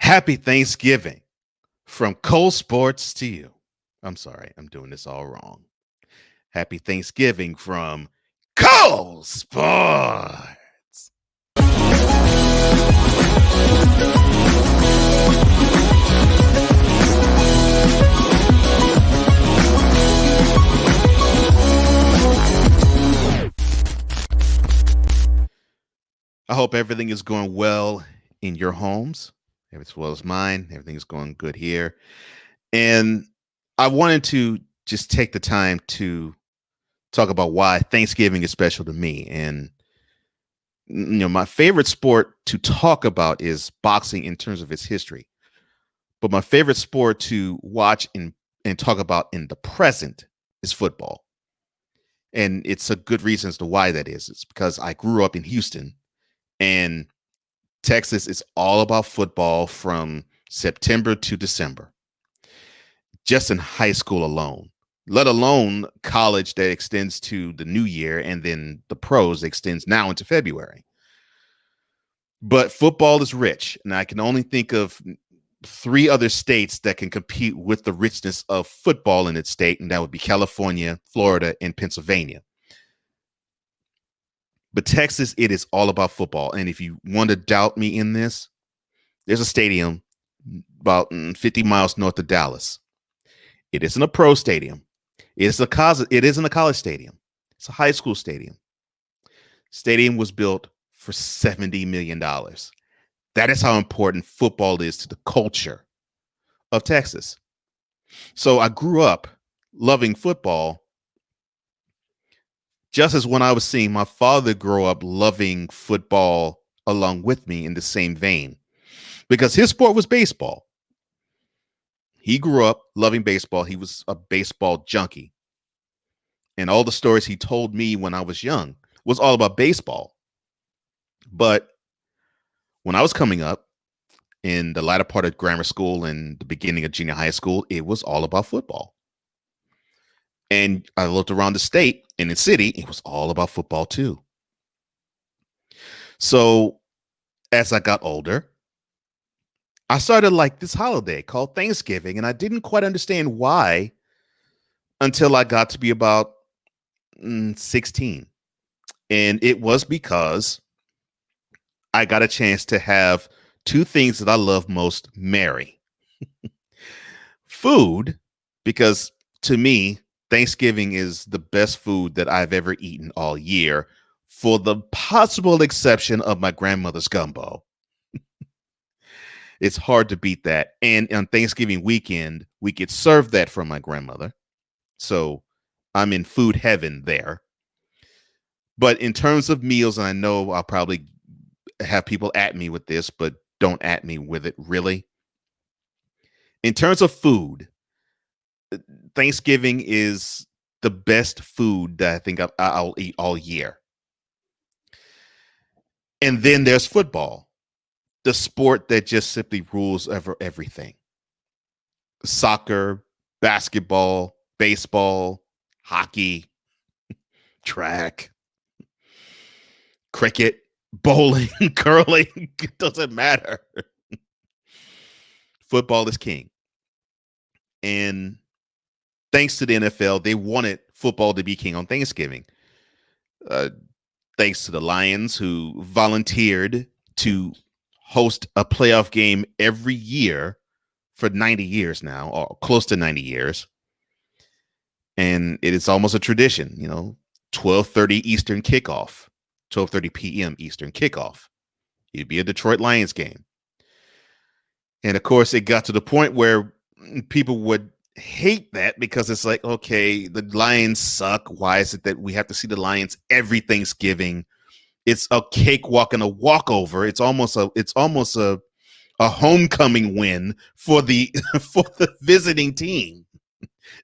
Happy Thanksgiving from Cole Sports to you. I'm sorry, I'm doing this all wrong. Happy Thanksgiving from Cole Sports. I hope everything is going well in your homes, as well as mine. Everything is going good here. And I wanted to just take the time to talk about why Thanksgiving is special to me. And my favorite sport to talk about is boxing in terms of its history. But my favorite sport to watch and talk about in the present is football. And it's a good reason as to why that is. It's because I grew up in Houston, and Texas is all about football from September to December, just in high school alone, let alone college that extends to the new year, and then the pros extends now into February. But football is rich, and I can only think of three other states that can compete with the richness of football in its state, and that would be California, Florida, and Pennsylvania. But Texas, it is all about football. And if you want to doubt me in this, there's a stadium about 50 miles north of Dallas. It isn't a pro stadium. It isn't a college stadium. It's a high school stadium. Stadium was built for $70 million. That is how important football is to the culture of Texas. So I grew up loving football, just as when I was seeing my father grow up loving football along with me in the same vein, because his sport was baseball. He grew up loving baseball. He was a baseball junkie. And all the stories he told me when I was young was all about baseball. But when I was coming up in the latter part of grammar school and the beginning of junior high school, it was all about football. And I looked around the state and the city, it was all about football too. So as I got older, I started like this holiday called Thanksgiving, and I didn't quite understand why until I got to be about 16. And it was because I got a chance to have two things that I love most marry. Food, because to me, Thanksgiving is the best food that I've ever eaten all year, for the possible exception of my grandmother's gumbo. It's hard to beat that. And on Thanksgiving weekend, we get served that from my grandmother. So I'm in food heaven there. But in terms of meals, and I know I'll probably have people at me with this, but don't at me with it really. In terms of food, Thanksgiving is the best food that I think I'll eat all year. And then there's football, the sport that just simply rules over everything. Soccer, basketball, baseball, hockey, track, cricket, bowling, curling, it doesn't matter. Football is king. And thanks to the NFL, they wanted football to be king on Thanksgiving. Thanks to the Lions, who volunteered to host a playoff game every year for 90 years now, or close to 90 years. And it is almost a tradition, 12:30 Eastern kickoff, 12:30 p.m. Eastern kickoff. It'd be a Detroit Lions game. And of course, it got to the point where people would hate that because it's like, okay, the Lions suck. Why is it that we have to see the Lions every Thanksgiving? It's a cakewalk and a walkover. It's almost a homecoming win for the for the visiting team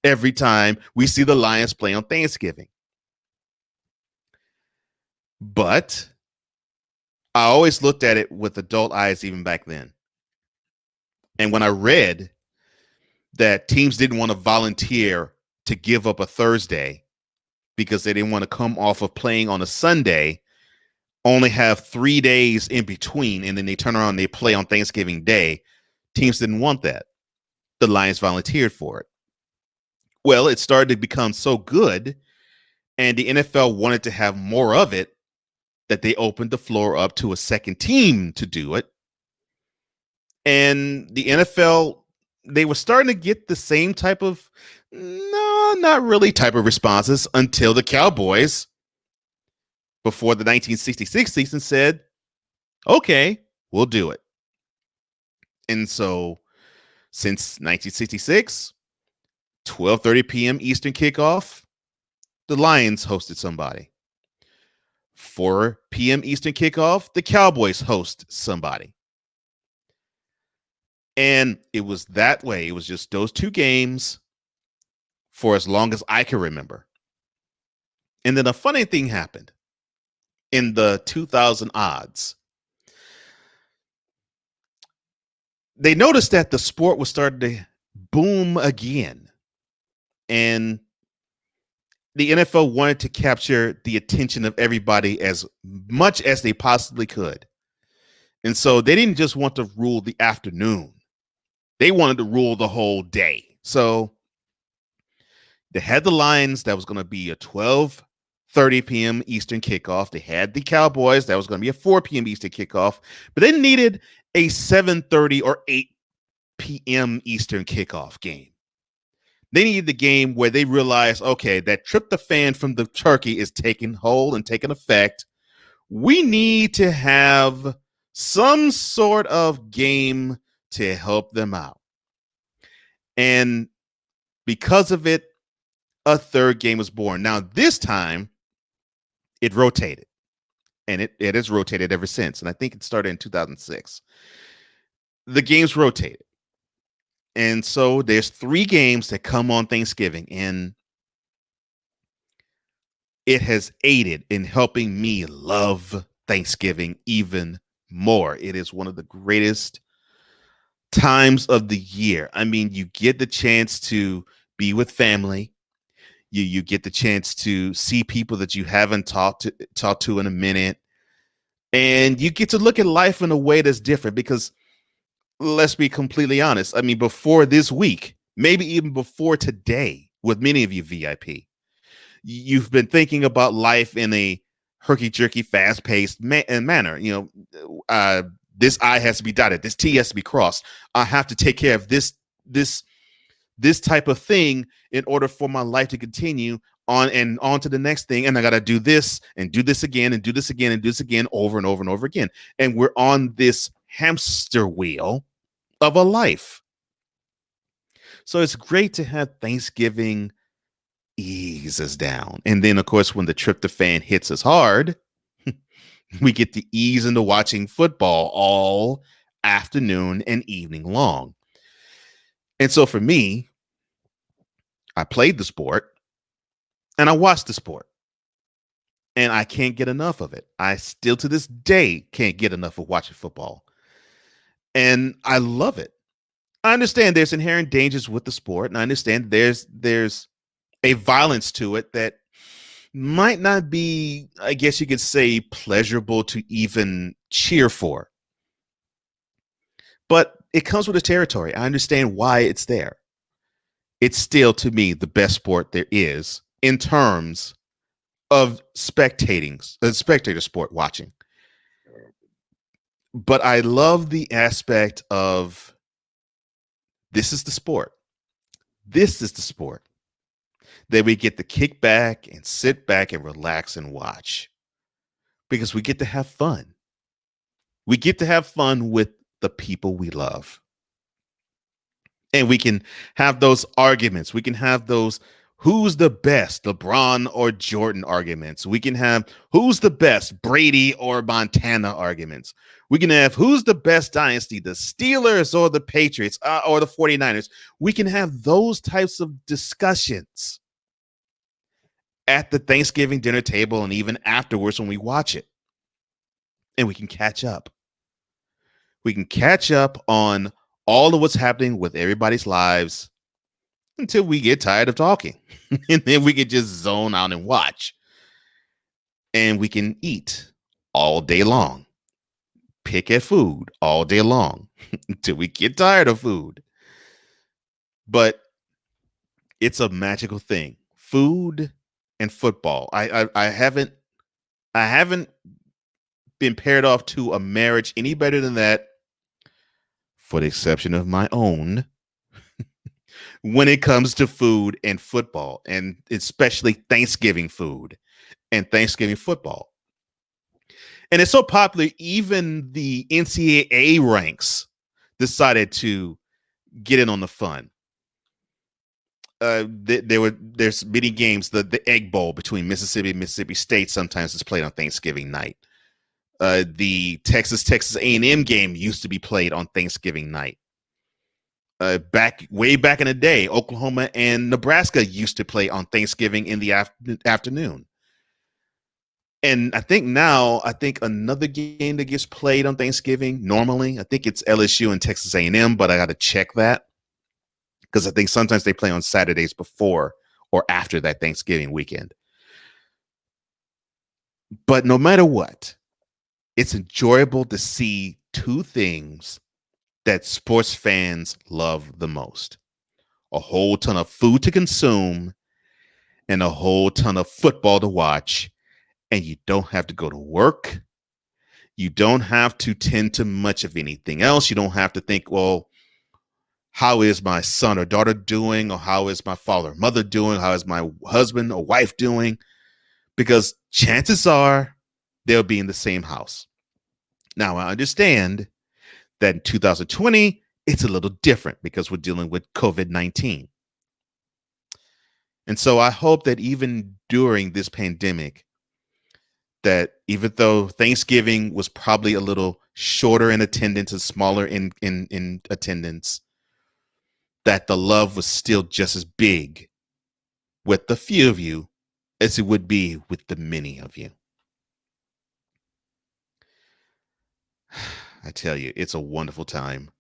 every time we see the Lions play on Thanksgiving. But I always looked at it with adult eyes even back then. And when I read that teams didn't want to volunteer to give up a Thursday because they didn't want to come off of playing on a Sunday, only have 3 days in between, and then they turn around and they play on Thanksgiving Day, Teams didn't want that. The Lions volunteered for it. Well, it started to become so good, and the NFL wanted to have more of it, that they opened the floor up to a second team to do it. And the NFL, they were starting to get the same type of, no, not really type of responses until the Cowboys, before the 1966 season, said, okay, we'll do it. And so since 1966, 12:30 p.m. Eastern kickoff, the Lions hosted somebody. 4 p.m. Eastern kickoff, the Cowboys host somebody. And it was that way. It was just those two games for as long as I can remember. And then a funny thing happened in the 2000 odds. They noticed that the sport was starting to boom again. And the NFL wanted to capture the attention of everybody as much as they possibly could. And so they didn't just want to rule the afternoon. They wanted to rule the whole day. So they had the Lions, that was going to be a 12:30 p.m. Eastern kickoff. They had the Cowboys, that was going to be a 4 p.m. Eastern kickoff. But they needed a 7:30 or 8 p.m. Eastern kickoff game. They needed the game where they realized, okay, that tryptophan from the turkey is taking hold and taking effect. We need to have some sort of game to help them out. And because of it, a third game was born. Now, this time, it rotated. And it has rotated ever since. And I think it started in 2006. The games rotated. And so there's 3 games that come on Thanksgiving. And it has aided in helping me love Thanksgiving even more. It is one of the greatest times of the year. I mean, you get the chance to be with family. You get the chance to see people that you haven't talked to in a minute. And you get to look at life in a way that's different, because let's be completely honest. I mean, before this week, maybe even before today, with many of you VIP, you've been thinking about life in a herky-jerky, fast-paced manner. You know, this I has to be dotted, this T has to be crossed. I have to take care of this type of thing in order for my life to continue on and on to the next thing. And I got to do this and do this again and do this again and do this again over and over and over again. And we're on this hamster wheel of a life. So it's great to have Thanksgiving ease us down. And then, of course, when the tryptophan hits us hard, we get to ease into watching football all afternoon and evening long. And so for me, I played the sport and I watched the sport. And I can't get enough of it. I still to this day can't get enough of watching football. And I love it. I understand there's inherent dangers with the sport, and I understand there's a violence to it that might not be, I guess you could say, pleasurable to even cheer for. But it comes with the territory. I understand why it's there. It's still, to me, the best sport there is in terms of spectator sport watching. But I love the aspect of, this is the sport. This is the sport that we get to kick back and sit back and relax and watch, because we get to have fun. We get to have fun with the people we love. And we can have those arguments. We can have those who's the best, LeBron or Jordan arguments. We can have who's the best, Brady or Montana arguments. We can have who's the best dynasty, the Steelers or the Patriots or the 49ers. We can have those types of discussions at the Thanksgiving dinner table and even afterwards when we watch it. And we can catch up. We can catch up on all of what's happening with everybody's lives until we get tired of talking. And then we can just zone out and watch. And we can eat all day long. pick at food all day long until we get tired of food. But it's a magical thing. Food and football. I haven't been paired off to a marriage any better than that, for the exception of my own, when it comes to food and football, and especially Thanksgiving food and Thanksgiving football. And it's so popular, even the NCAA ranks decided to get in on the fun. There's many games. The Egg Bowl between Mississippi and Mississippi State sometimes is played on Thanksgiving night. The Texas A&M game used to be played on Thanksgiving night. Way back in the day, Oklahoma and Nebraska used to play on Thanksgiving in the afternoon. And I think another game that gets played on Thanksgiving normally, I think it's LSU and Texas A&M, but I got to check that because I think sometimes they play on Saturdays before or after that Thanksgiving weekend. But no matter what, it's enjoyable to see two things that sports fans love the most: a whole ton of food to consume and a whole ton of football to watch. And you don't have to go to work. You don't have to tend to much of anything else. You don't have to think, well, how is my son or daughter doing? Or how is my father or mother doing? How is my husband or wife doing? Because chances are they'll be in the same house. Now, I understand that in 2020, it's a little different because we're dealing with COVID-19. And so I hope that even during this pandemic, that even though Thanksgiving was probably a little shorter in attendance and smaller in attendance, that the love was still just as big with the few of you as it would be with the many of you. I tell you, it's a wonderful time.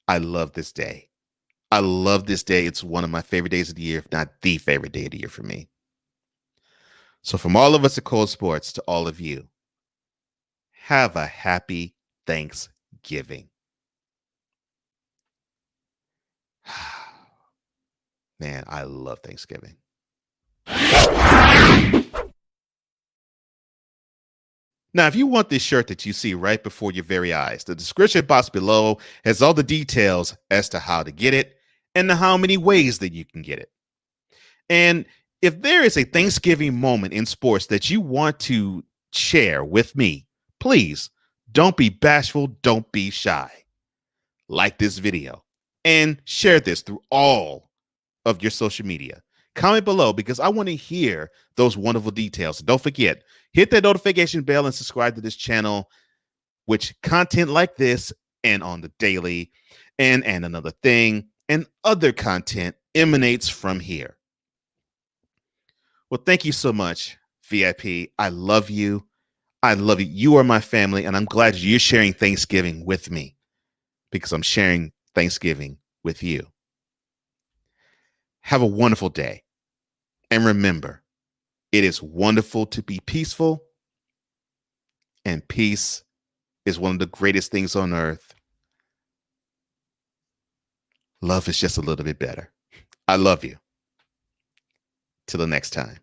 I love this day. I love this day. It's one of my favorite days of the year, if not the favorite day of the year for me. So from all of us at Cold Sports to all of you, have a happy Thanksgiving. Man, I love Thanksgiving. Now, if you want this shirt that you see right before your very eyes, the description box below has all the details as to how to get it and how many ways that you can get it. And if there is a Thanksgiving moment in sports that you want to share with me, please don't be bashful, don't be shy. Like this video and share this through all of your social media. Comment below because I want to hear those wonderful details. Don't forget, hit that notification bell and subscribe to this channel, which content like this and on the daily and another thing and other content emanates from here. Well, thank you so much, VIP. I love you. I love you. You are my family, and I'm glad you're sharing Thanksgiving with me because I'm sharing Thanksgiving with you. Have a wonderful day. And remember, it is wonderful to be peaceful, and peace is one of the greatest things on earth. Love is just a little bit better. I love you. Till the next time.